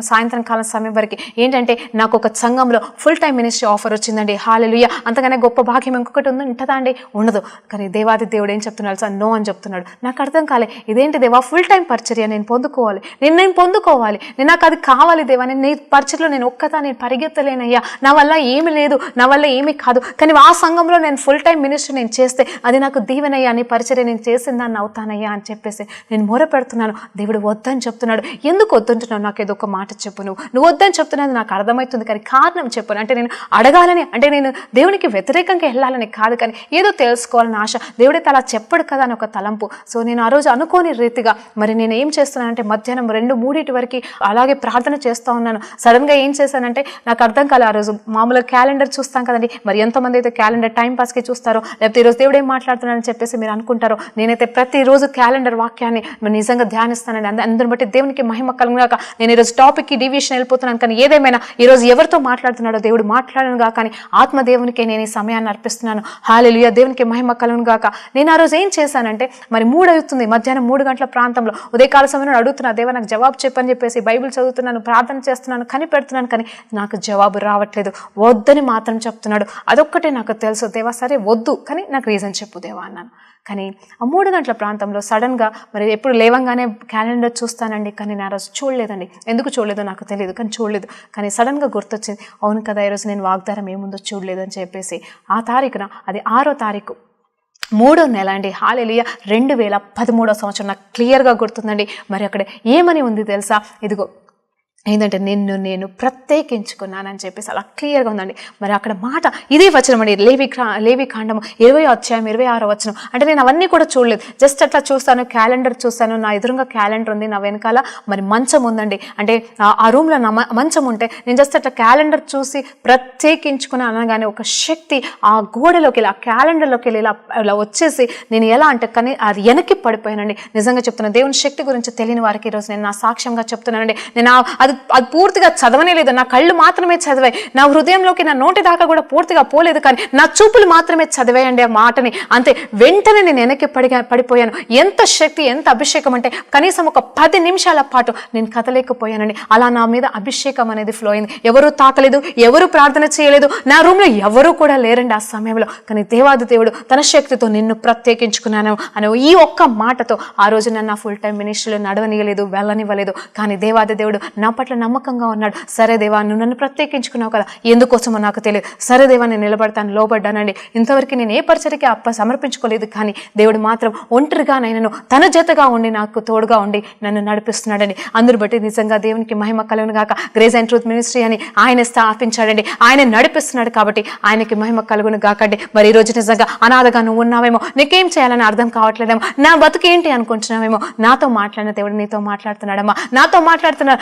Speaker 1: సాయంత్రం కాలం సమయం వరకు ఏంటంటే నాకు ఒక సంఘంలో ఫుల్ టైం మినిస్ట్రీ ఆఫర్ వచ్చిందండి. హల్లెలూయా. అంతగానే గొప్ప భాగ్యం ఇంకొకటి ఉంటుందా అండి? ఉండదు. కానీ దేవాది దేవుడు ఏం చెప్తున్నాడు సార్, నో అని చెప్తున్నాడు. నాకు అర్థం కాలే, ఇదేంటి దేవా ఫుల్ టైం పరిచర్య నేను పొందుకోవాలి, నేను పొందుకోవాలి, నాకు అది కావాలి దేవా, నేను నీ పరిచర్లో నేను నేను పరిగెత్తలేనయ్యా, నా వల్ల ఏమి లేదు, నా వల్ల ఏమీ కాదు, కానీ ఆ సంఘంలో నేను ఫుల్ టైం మినిస్ట్రీ నేను చేస్తే అది నాకు దీవెనయ్యా, నీ పరిచర్య నేను చేసిన దాన్ని అవుతానయ్యా అని చెప్పేసి నేను మొర పెడుతున్నాను. దేవుడు వద్దని చెప్తున్నాడు. ఎందుకు వద్దంటున్నావు? నాకు ఏదో ఒక మాట చెప్పు, నువ్వు వద్దని చెప్తున్నది నాకు అర్థమవుతుంది, కానీ కారణం చెప్పను. అంటే నేను అడగాలని, అంటే నేను దేవునికి వ్యతిరేకంగా వెళ్ళాలని కాదు, కానీ ఏదో తెలుసుకోవాలని ఆశ. దేవుడైతే అలా చెప్పడు కదా అని ఒక తలంపు. సో నేను ఆ రోజు అనుకోని రీతిగా మరి నేను ఏం చేస్తున్నానంటే మధ్యాహ్నం 2-3 వరకు అలాగే ప్రార్థన చేస్తూ ఉన్నాను. సడన్గా ఏం చేశానంటే నాకు అర్థం కాలే. ఆ రోజు మామూలుగా క్యాలెండర్ చూస్తాం కదండి, మరి ఎంతమంది అయితే క్యాలెండర్ టైం పాస్కి చూస్తారో, లేకపోతే ఈరోజు దేవుడు ఏం మాట్లాడుతున్నానని చెప్పేసి మీరు అనుకుంటారో, నేనైతే ప్రతిరోజు క్యాలెండర్ వాక్యాన్ని నిజంగా ధ్యానిస్తానండి. అందరిని బట్టి దేవునికి మహిమ కలుగుగాక. నేను ఈరోజు టాపిక్కి డివియేషన్ వెళ్ళిపోతున్నాను, కానీ ఏదేమైనా ఈరోజు ఎవరితో మాట్లాడుతున్నాడో దేవుడు మాట్లాడనుగా, కానీ ఆత్మదేవునికి నేను ఈ సమయాన్ని అర్పిస్తున్నాను. హల్లెలూయా, దేవునికి మహిమ కలుగుగాక. నేను ఆ రోజు ఏం చేశానంటే మరి 3 అవుతుంది, మధ్యాహ్నం 3 గంటల ప్రాంతంలో ఉదయకాల సమయంలో అడుగుతున్నా, దేవా నాకు జవాబు చెప్పని చెప్పేసి బైబిల్ చదువుతున్నాను, ప్రార్థన చేస్తున్నాను, కనిపెడుతున్నాను, కానీ నాకు జవాబు రావట్లేదు. వద్దని మాత్రం చెప్తున్నాడు. అదొక్కటే నాకు తెలుసు, దేవా సరే వద్దు, కానీ నాకు రీజన్ చెప్పు దేవా అన్నాను. కానీ ఆ 3 గంటల ప్రాంతంలో సడన్గా మరి ఎప్పుడు లేవంగానే క్యాలెండర్ చూస్తానండి, కానీ నా రోజు చూడలేదండి. ఎందుకు చూడలేదో నాకు తెలియదు, కానీ చూడలేదు. కానీ సడన్గా గుర్తొచ్చింది, అవును కదా ఈరోజు నేను వాగ్దానం ఏముందో చూడలేదు అని చెప్పేసి ఆ తారీఖున, అది 6వ తారీఖు 3వ నెల అండి. హల్లెలూయా, 2013వ సంవత్సరం నాకు క్లియర్గా గుర్తుందండి. మరి అక్కడ ఏమని ఉంది తెలుసా, ఇదిగో ఏంటంటే నేను ప్రత్యేకించుకున్నానని చెప్పేసి అలా క్లియర్గా ఉందండి. మరి అక్కడ మాట ఇదే వచనం అండి, లేవి కాండము 20వ అధ్యాయం 26వ వచనం. అంటే నేను అవన్నీ కూడా చూడలేదు, జస్ట్ అట్లా చూస్తాను, క్యాలెండర్ చూస్తాను, నా ఎదురుగా క్యాలెండర్ ఉంది, నా వెనకాల మరి మంచం ఉందండి. అంటే ఆ రూమ్లో నా మంచం ఉంటే నేను జస్ట్ అట్లా క్యాలెండర్ చూసి ప్రత్యేకించుకున్నాను అనగానే ఒక శక్తి ఆ గోడలోకి వెళ్ళి, ఆ క్యాలెండర్లోకి వెళ్ళి ఇలా వచ్చేసి నేను ఎలా అంటే కానీ అది వెనక్కి పడిపోయానండి. నిజంగా చెప్తున్నాను, దేవుని శక్తి గురించి తెలియని వారికి ఈరోజు నేను నా సాక్ష్యంగా చెప్తున్నానండి. నేను అది పూర్తిగా చదవనే లేదు, నా కళ్ళు మాత్రమే చదివాయి, నా హృదయంలోకి నా నోటి దాకా కూడా పూర్తిగా పోలేదు, కానీ నా చూపులు మాత్రమే చదివాయండి ఆ మాటని. అంతే, వెంటనే నేను వెనక్కి పడిపోయాను. ఎంత శక్తి, ఎంత అభిషేకం అంటే కనీసం ఒక 10 నిమిషాల పాటు నేను కదలేకపోయానండి. అలా నా మీద అభిషేకం అనేది ఫ్లో అయింది. ఎవరు తాకలేదు, ఎవరు ప్రార్థన చేయలేదు, నా రూమ్లో ఎవరు కూడా లేరండి ఆ సమయంలో. కానీ దేవాది దేవుడు తన శక్తితో నిన్ను ప్రత్యేకించుకున్నాను అనే ఈ ఒక్క మాటతో ఆ రోజు నన్ను ఫుల్ టైం మినిస్ట్రీలో నడవనివ్వలేదు, వెళ్ళనివ్వలేదు. కానీ దేవాది దేవుడు నా పట్ల నమ్మకంగా ఉన్నాడు. సరే దేవా, నువ్వు నన్ను ప్రత్యేకించుకున్నావు కదా, ఎందుకోసమో నాకు తెలియదు, సరే దేవా నేను నిలబడతాను, లోబడ్డానండి. ఇంతవరకు నేను ఏ పరిచర్యకి సమర్పించుకోలేదు, కానీ దేవుడు మాత్రం ఒంటరిగా నైనను తన జతగా ఉండి నాకు తోడుగా ఉండి నన్ను నడిపిస్తున్నాడండి. అందరు బట్టి నిజంగా దేవునికి మహిమ కలుగును గాక. గ్రేస్ అండ్ ట్రూత్ మినిస్ట్రీ అని ఆయన స్థాపించాడండి, ఆయన నడిపిస్తున్నాడు, కాబట్టి ఆయనకి మహిమ కలుగును గాకండి. మరి ఈ రోజు నిజంగా అనాథగా నువ్వు ఉన్నావేమో, నీకేం చేయాలని అర్థం కావట్లేదేమో, నా బతుకేంటి అనుకుంటున్నావేమో, నాతో మాట్లాడిన దేవుడు నీతో మాట్లాడుతున్నాడమ్మా, నాతో మాట్లాడుతున్నాడు.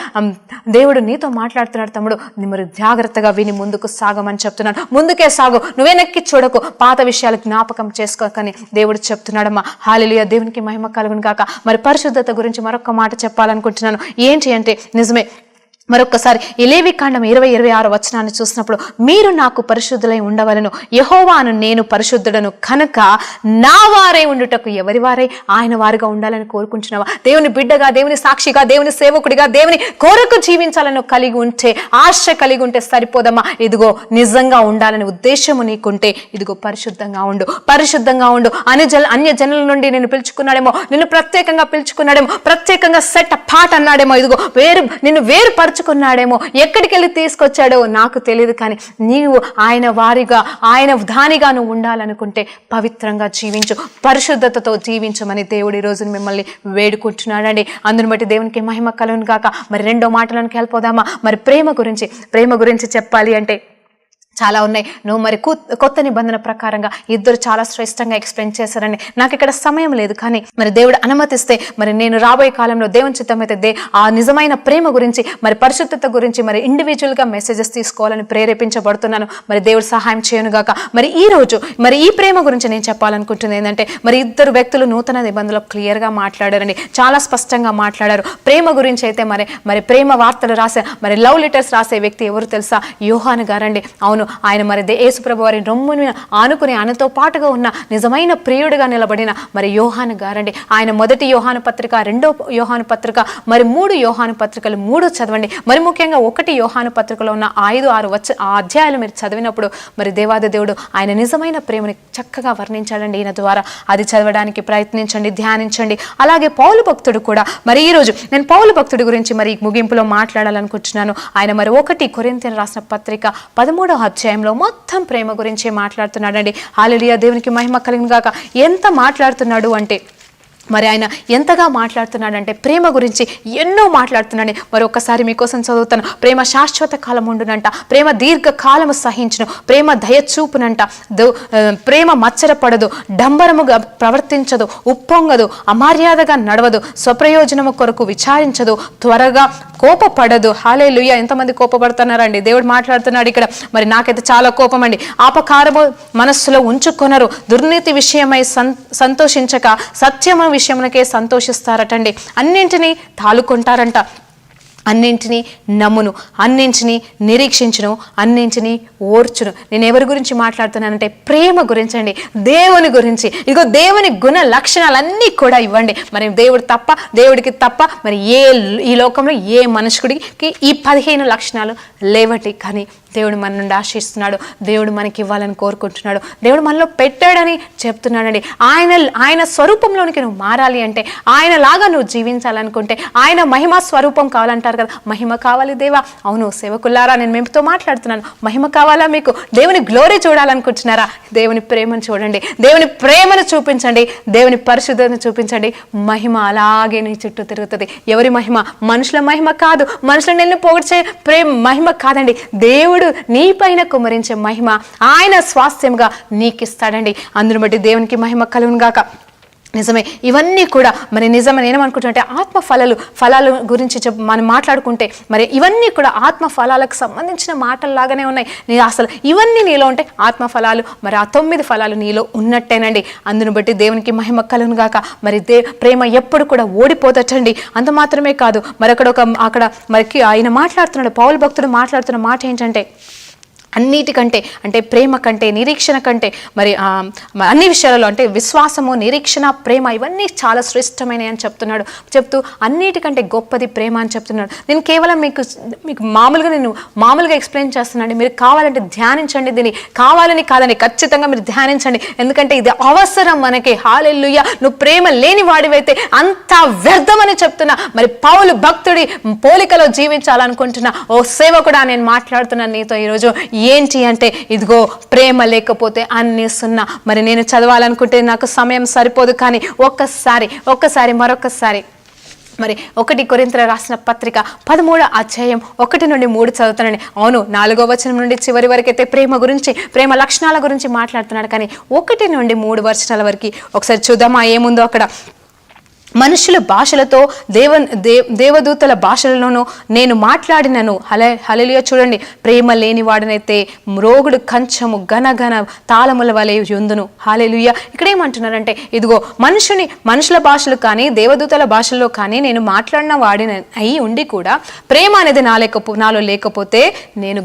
Speaker 1: దేవుడు నీతో మాట్లాడుతున్నాడు, తమ్ముడు మరి జాగ్రత్తగా విని ముందుకు సాగమని చెప్తున్నాడు. ముందుకే సాగు, నువ్వెనక్కి చూడకు, పాత విషయాలు జ్ఞాపకం చేసుకోకని దేవుడు చెప్తున్నాడమ్మా. హల్లెలూయా, దేవునికి మహిమ కలుగును గాక. మరి పరిశుద్ధత గురించి మరొక మాట చెప్పాలనుకుంటున్నాను. ఏంటి అంటే నిజమే, మరొకసారి ఈ లేవికాండం 20-26 వచనాన్ని చూసినప్పుడు, మీరు నాకు పరిశుద్ధులై ఉండవలను, యెహోవాను నేను పరిశుద్ధుడను కనుక నా వారే ఉండుటకు ఎవరి వారే ఆయన వారిగా ఉండాలని కోరుకుంటున్నావా? దేవుని బిడ్డగా, దేవుని సాక్షిగా, దేవుని సేవకుడిగా, దేవుని కొరకు జీవించాలని కలిగి ఉంటే, ఆశ కలిగి ఉంటే సరిపోదమ్మా. ఇదిగో నిజంగా ఉండాలని ఉద్దేశము నీకుంటే ఇదిగో పరిశుద్ధంగా ఉండు, పరిశుద్ధంగా ఉండు. అన్య జనుల నుండి నిన్ను పిలుచుకున్నాడేమో, నిన్ను ప్రత్యేకంగా పిలుచుకున్నాడేమో, ప్రత్యేకంగా సెట్ అపార్ట్ అన్నాడేమో, ఇదిగో నిన్ను వేరుపరుచుకున్నాడేమో, ఎక్కడికి వెళ్ళి తీసుకొచ్చాడో నాకు తెలియదు, కానీ నీవు ఆయన వారిగా, ఆయన దానిగా నువ్వు ఉండాలనుకుంటే పవిత్రంగా జీవించు, పరిశుద్ధతతో జీవించమని దేవుడు ఈ రోజు మిమ్మల్ని వేడుకుంటున్నాడండి. అందుని బట్టి దేవునికి మహిమ కలుగును గాక. మరి రెండో మాటలోనికి వెళ్ళిపోదామా? మరి ప్రేమ గురించి చెప్పాలి అంటే చాలా ఉన్నాయి. నువ్వు మరి కొత్త నిబంధన ప్రకారంగా ఇద్దరు చాలా శ్రేష్టంగా ఎక్స్ప్లెయిన్ చేశారని, నాకు ఇక్కడ సమయం లేదు, కానీ మరి దేవుడు అనుమతిస్తే మరి నేను రాబోయే కాలంలో దేవుని చిత్తమైతే ఆ నిజమైన ప్రేమ గురించి, మరి పరిశుద్ధత గురించి మరి ఇండివిజువల్గా మెసేజెస్ తీసుకోవాలని ప్రేరేపించబడుతున్నాను. మరి దేవుడు సహాయం చేయనుగాక. మరి ఈ రోజు మరి ఈ ప్రేమ గురించి నేను చెప్పాలనుకుంటుంది ఏంటంటే, మరి ఇద్దరు వ్యక్తులు నూతన నిబంధనలో క్లియర్గా మాట్లాడారండి, చాలా స్పష్టంగా మాట్లాడారు. ప్రేమ గురించి అయితే మరి ప్రేమ వార్తలు రాసే, మరి లవ్ లెటర్స్ రాసే వ్యక్తి ఎవరు తెలుసా? యోహాను గారండి. అవును, ఆయన మరి యేసుప్రభు వారి రొమ్ముని ఆనుకుని ఆయనతో పాటుగా ఉన్న నిజమైన ప్రియుడిగా నిలబడిన మరి యోహాను గారండి. ఆయన మొదటి యోహాను పత్రిక, రెండో యోహాను పత్రిక, మరి 3 యోహాను పత్రికలు 3 చదవండి. మరి ముఖ్యంగా 1 యోహాను పత్రికలో ఉన్న 5-6 అధ్యాయాలు మీరు చదివినప్పుడు మరి దేవాది దేవుడు ఆయన నిజమైన ప్రేమని చక్కగా వర్ణించాడండి ఈయన ద్వారా. అది చదవడానికి ప్రయత్నించండి, ధ్యానించండి. అలాగే పౌలు భక్తుడు కూడా, మరి ఈరోజు నేను పౌలు భక్తుడి గురించి మరి ముగింపులో మాట్లాడాలనుకుంటున్నాను. ఆయన మరి 1 కొరింథీయులకు రాసిన పత్రిక 13వ అధ్యాయంలో మొత్తం ప్రేమ గురించి మాట్లాడుతున్నాడండి. హల్లెలూయా, దేవునికి మహిమ కలుగును గాక. ఎంత మాట్లాడుతున్నాడు అంటే, మరి ఆయన ఎంతగా మాట్లాడుతున్నాడంటే ప్రేమ గురించి ఎన్నో మాట్లాడుతున్నాడు. మరి ఒక్కసారి మీకోసం చదువుతాను. ప్రేమ శాశ్వత కాలం ఉండునంట, ప్రేమ దీర్ఘకాలము సహించును, ప్రేమ దయచూపునంట, ప్రేమ మచ్చరపడదు, డంబరముగా ప్రవర్తించదు, ఉప్పొంగదు, అమర్యాదగా నడవదు, స్వప్రయోజనము కొరకు విచారించదు, త్వరగా కోపపడదు. హల్లెలూయా, ఎంతమంది కోపపడుతున్నారండి? దేవుడు మాట్లాడుతున్నాడు ఇక్కడ. మరి నాకైతే చాలా కోపం అండి. ఆపకారము మనస్సులో ఉంచుకొనరు, దుర్నీతి విషయమై సంతోషించక సత్యము విషయమునకే సంతోషిస్తారటండి. అన్నింటినీ తాలుకుంటారంట, అన్నింటినీ నమ్మును, అన్నింటినీ నిరీక్షించును, అన్నింటినీ ఓర్చును. నేను ఎవరి గురించి మాట్లాడుతున్నానంటే ప్రేమ గురించి అండి, దేవుని గురించి. ఇదిగో దేవుని గుణ లక్షణాలన్నీ కూడా ఇవ్వండి. మరి దేవుడికి తప్ప మరి ఈ లోకంలో ఏ మనుషుడికి ఈ 15 లక్షణాలు లేవటి, కానీ దేవుడు మన నుండి ఆశిస్తున్నాడు, దేవుడు మనకి ఇవ్వాలని కోరుకుంటున్నాడు, దేవుడు మనలో పెట్టాడని చెప్తున్నాడండి. ఆయన స్వరూపంలోనికి నువ్వు మారాలి అంటే, ఆయనలాగా నువ్వు జీవించాలనుకుంటే, ఆయన మహిమ స్వరూపం కావాలంటారు కదా, మహిమ కావాలి దేవా. అవును సేవకులారా, నేను మీతో మాట్లాడుతున్నాను. మహిమ కావాలా మీకు? దేవుని గ్లోరీ చూడాలనుకుంటున్నారా? దేవుని ప్రేమను చూడండి, దేవుని ప్రేమను చూపించండి, దేవుని పరిశుద్ధతను చూపించండి. మహిమ అలాగే నీ చుట్టూ తిరుగుతుంది. ఎవరి మహిమ? మనుషుల మహిమ కాదు, మనుషుల నిన్ను పొగిడే మహిమ కాదండి. దేవుడు నీ పైన కుమరించే మహిమ ఆయన స్వాస్థ్యంగా నీకిస్తాడండి. అందును బట్టి దేవునికి మహిమ కలుగును గాక. నిజమే, ఇవన్నీ కూడా మరి నిజమని ఏమనుకుంటున్నానంటే, ఆత్మ ఫలాల గురించి మనం మాట్లాడుకుంటే మరి ఇవన్నీ కూడా ఆత్మ ఫలాలకు సంబంధించిన మాటల్లాగానే ఉన్నాయి. అసలు ఇవన్నీ నీలో ఉంటే ఆత్మ ఫలాలు, మరి ఆ 9 ఫలాలు నీలో ఉన్నట్టేనండి. అందును బట్టి దేవునికి మహిమ కలుగును గాక. మరి ప్రేమ ఎప్పుడు కూడా ఓడిపోతటండి. అంత మాత్రమే కాదు, మరి అక్కడ మరి ఆయన మాట్లాడుతున్నాడు, పౌలు భక్తుడు మాట్లాడుతున్న మాట ఏంటంటే, అన్నిటికంటే అంటే ప్రేమ కంటే, నిరీక్షణ కంటే, మరి అన్ని విషయాలలో అంటే విశ్వాసము, నిరీక్షణ, ప్రేమ ఇవన్నీ చాలా శ్రేష్టమైనవి అని చెప్తూ అన్నిటికంటే గొప్పది ప్రేమ అని చెప్తున్నాడు. నేను కేవలం మీకు మామూలుగా ఎక్స్ప్లెయిన్ చేస్తున్నాను. మీరు కావాలంటే ధ్యానించండి, దీన్ని కావాలని కాదని ఖచ్చితంగా మీరు ధ్యానించండి, ఎందుకంటే ఇది అవసరం మనకి. హల్లెలూయా, నువ్వు ప్రేమ లేని వాడివైతే అంత వ్యర్థమని చెప్తున్నా. మరి పౌలు భక్తుడి పోలికలో జీవించాలనుకుంటున్నా ఓ సేవకుడా, నేను మాట్లాడుతున్నాను నీతో ఈరోజు. ఏంటి అంటే, ఇదిగో ప్రేమ లేకపోతే అన్ని సున్నా. మరి నేను చదవాలనుకుంటే నాకు సమయం సరిపోదు, కానీ ఒక్కసారి మరొకసారి మరి 1 కొరింథీయులకు రాసిన పత్రిక 13వ అధ్యాయం 1 నుండి 3 చదువుతానండి. అవును, 4వ వచనం నుండి చివరి వరకైతే ప్రేమ గురించి, ప్రేమ లక్షణాల గురించి మాట్లాడుతున్నాడు, కానీ 1 నుండి 3 వచనాల వరకు ఒకసారి చూద్దామా ఏముందో అక్కడ. మనుషుల భాషలతో దేవదూతల భాషలలోనూ నేను మాట్లాడినను. హల్లెలూయా. చూడండి, ప్రేమ లేని వాడనైతే మ్రోగుడు కంచము గనగన తాళముల వలె యుందును. హల్లెలూయా. ఇక్కడ ఏమంటున్నారంటే, ఇదిగో మనుషుల భాషలు కానీ దేవదూతల భాషల్లో కానీ నేను మాట్లాడిన వాడిని అయి ఉండి కూడా ప్రేమ అనేది నాలో లేకపోతే నేను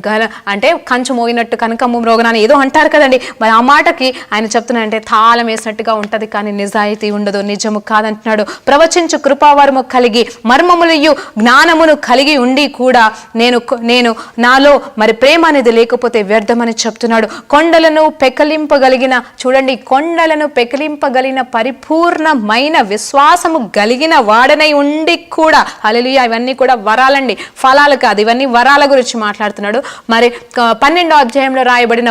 Speaker 1: అంటే కంచు మోగినట్టు కనకము మ్రోగనాన్ని ఏదో అంటారు కదండి. మరి ఆ మాటకి ఆయన చెప్తున్నానంటే తాళం వేసినట్టుగా ఉంటది, కానీ నిజాయితీ ఉండదు, నిజము కాదంటున్నాడు. ప్రవచించు కృపావరము కలిగి మర్మములయు జ్ఞానమును కలిగి ఉండి కూడా నేను నాలో మరి ప్రేమ అనేది లేకపోతే వ్యర్థమని చెప్తున్నాడు. కొండలను పెకలింపగలిగిన పరిపూర్ణమైన విశ్వాసము కలిగిన వాడనై ఉండి కూడా, హల్లెలూయా, ఇవన్నీ కూడా వరాలండి, ఫలాలు కాదు, ఇవన్నీ వరాల గురించి మాట్లాడుతున్నాడు. మరి 12వ అధ్యాయంలో రాయబడిన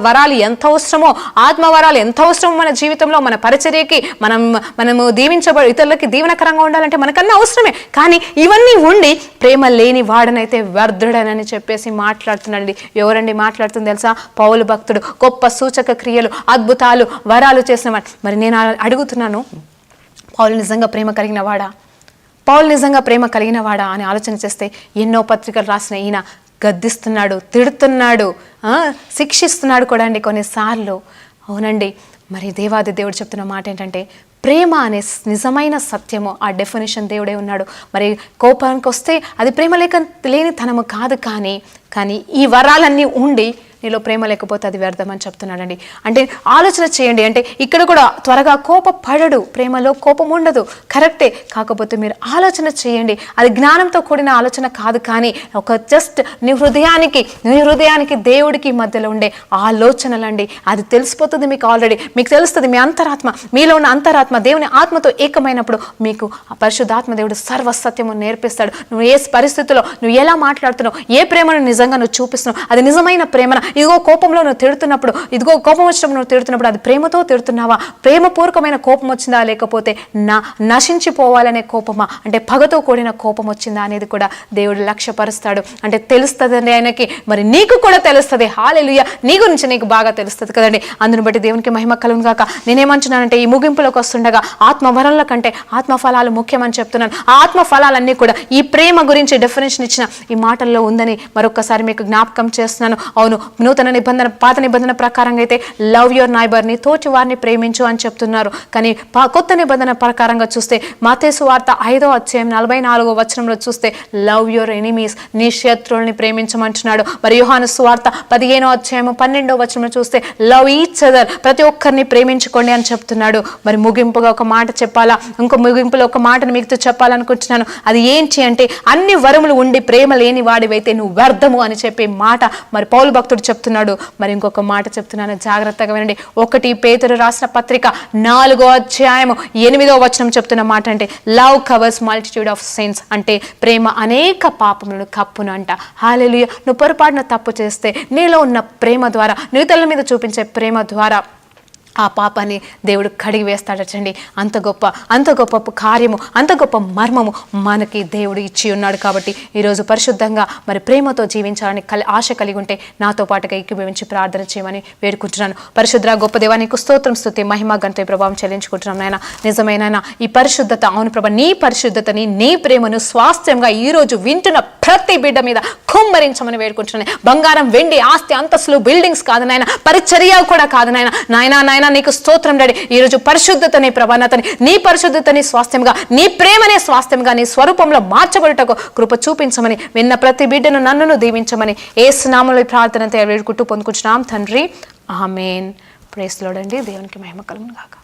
Speaker 1: వరాలు ఎంత అవసరమో, ఆత్మ వరాలు ఎంత అవసరమో మన జీవితంలో, మన పరిచర్యకి, మనము ఇతరులకి దీవెనకరంగా ఉండాలంటే మనకన్నా అవసరమే. కానీ ఇవన్నీ ఉండి ప్రేమ లేని వాడనైతే వ్యర్థుడనని చెప్పేసి మాట్లాడుతున్నాడండి. ఎవరండి మాట్లాడుతుంది తెలుసా? పౌలు భక్తుడు. గొప్ప సూచక క్రియలు, అద్భుతాలు, వరాలు చేసిన వాడు. మరి నేను అడుగుతున్నాను, పౌలు నిజంగా ప్రేమ కలిగిన వాడా అని ఆలోచన చేస్తే ఎన్నో పత్రికలు రాసిన ఈయన గద్దిస్తున్నాడు, తిడుతున్నాడు, శిక్షిస్తున్నాడు కూడా అండి కొన్నిసార్లు. అవునండి. మరి దేవాది దేవుడు చెప్తున్న మాట ఏంటంటే, ప్రేమ అనే నిజమైన సత్యము, ఆ డెఫినేషన్ దేవుడే ఉన్నాడు. మరి కోపానికి వస్తే అది ప్రేమ లేనితనము కాదు, కానీ ఈ వరాలన్నీ ఉండి నీలో ప్రేమ లేకపోతే అది వ్యర్థమని చెప్తున్నాడండి. అంటే ఆలోచన చేయండి. అంటే ఇక్కడ కూడా త్వరగా కోపపడడు, ప్రేమలో కోపం ఉండదు, కరెక్టే. కాకపోతే మీరు ఆలోచన చేయండి. అది జ్ఞానంతో కూడిన ఆలోచన కాదు, కానీ ఒక జస్ట్ నీ హృదయానికి దేవుడికి మధ్యలో ఉండే ఆలోచనలండి. అది తెలిసిపోతుంది మీకు. ఆల్రెడీ మీకు తెలుస్తుంది. మీ అంతరాత్మ, మీలో ఉన్న అంతరాత్మ దేవుని ఆత్మతో ఏకమైనప్పుడు మీకు పరిశుద్ధాత్మ దేవుడు సర్వసత్యము నేర్పిస్తాడు. నువ్వు ఏ పరిస్థితుల్లో నువ్వు ఎలా మాట్లాడుతున్నావు, ఏ ప్రేమను నిజంగా నువ్వు చూపిస్తున్నావు, అది నిజమైన ప్రేమన. ఇదిగో కోపంలో నువ్వు తిడుతున్నప్పుడు, ఇదిగో కోపం వచ్చినప్పుడు నువ్వు తిడుతున్నప్పుడు అది ప్రేమతో తిడుతున్నావా? ప్రేమపూర్వకమైన కోపం వచ్చిందా, లేకపోతే నశించిపోవాలనే కోపమా, అంటే పగతో కూడిన కోపం వచ్చిందా అనేది కూడా దేవుడు లక్ష్యపరుస్తాడు. అంటే తెలుస్తుందండి ఆయనకి. మరి నీకు కూడా తెలుస్తుంది. హల్లెలూయా. నీ గురించి నీకు బాగా తెలుస్తుంది కదండి. అందుని బట్టి దేవునికి మహిమ కలుగును గాక. నేనేమంటున్నానంటే, ఈ ముగింపులోకి వస్తుండగా ఆత్మవరంల కంటే ఆత్మఫలాలు ముఖ్యమని చెప్తున్నాను. ఆ ఆత్మఫలాలన్నీ కూడా ఈ ప్రేమ గురించి డెఫినేషన్ ఇచ్చిన ఈ మాటల్లో ఉందని మరొకసారి మీకు జ్ఞాపకం చేస్తున్నాను. అవును, పాత నిబంధన ప్రకారంగా అయితే లవ్ యువర్ నైబర్, నీ తోటి వారిని ప్రేమించు అని చెప్తున్నారు. కానీ కొత్త నిబంధన ప్రకారంగా చూస్తే మత్తయి సువార్త 5వ అధ్యాయం 44వ వచనంలో చూస్తే లవ్ యువర్ ఎనిమీస్, నీ శత్రువుల్ని ప్రేమించమంటున్నాడు. మరి యోహాను సువార్త 15వ అధ్యాయం 12వ వచనంలో చూస్తే లవ్ ఈచ్ అదర్, ప్రతి ఒక్కరిని ప్రేమించుకోండి అని చెప్తున్నాడు. మరి ముగింపుగా ఒక మాట చెప్పాలా, ముగింపులో ఒక మాటను మీకు చెప్పాలనుకుంటున్నాను. అది ఏంటి అంటే, అన్ని వరములు ఉండి ప్రేమ లేని వాడివైతే నువ్వు వ్యర్థము అని చెప్పే మాట మరి పౌలు భక్తుడు చెప్తున్నాడు. మరి ఇంకొక మాట చెప్తున్నాను, జాగ్రత్తగా వినండి. 1 పేతురు రాసిన పత్రిక 4వ అధ్యాయం 8వ వచనం చెప్తున్న మాట అంటే, love covers multitude of since, అంటే ప్రేమ అనేక పాపములను కప్పును అంట. హల్లెలూయా. నువ్వు పొరపాటున తప్పు చేస్తే నీలో ఉన్న ప్రేమ ద్వారా, నీ తల మీద చూపించే ప్రేమ ద్వారా ఆ పాపాన్ని దేవుడు కడిగి వేస్తాడటండి. అంత గొప్ప కార్యము, అంత గొప్ప మర్మము మనకి దేవుడు ఇచ్చి ఉన్నాడు. కాబట్టి ఈరోజు పరిశుద్ధంగా మరి ప్రేమతో జీవించాలని ఆశ కలిగి ఉంటే నాతో పాటుగా ఏకీభవించి ప్రార్థన చేయమని వేడుకుంటున్నాను. పరిశుద్ధ గొప్ప దేవానికి స్తోత్రం, స్తుతి, మహిమ, ఘనత, ప్రభావం చెల్లించుకుంటున్నాం నాయన. నిజమైన ఈ పరిశుద్ధత, అవును ప్రభా, నీ పరిశుద్ధతని, నీ ప్రేమను స్వాస్థ్యంగా ఈరోజు వింటున్న ప్రతి బిడ్డ మీద కుమ్మరించమని వేడుకుంటున్నాను. బంగారం, వెండి, ఆస్తి, అంతస్తులు, బిల్డింగ్స్ కాదు నాయన, పరిచర్య కూడా కాదు నాయన. నీకు స్తోత్రం డాడీ. ఈరోజు పరిశుద్ధతని, ప్రభానతని, నీ పరిశుద్ధతని స్వాస్థ్యంగా, నీ ప్రేమనే స్వాస్థ్యంగా, నీ స్వరూపంలో మార్చబడుటకు కృప చూపించమని, విన్న ప్రతి బిడ్డను నన్ను దీవించమని యేసు నామములో ప్రార్థన వేడుకుంటూ పొందుకుంటున్నాం తండ్రి. ఆమేన్. ప్రైజ్ లార్డ్ అండి. దేవునికి మహిమ కలుగును గాక.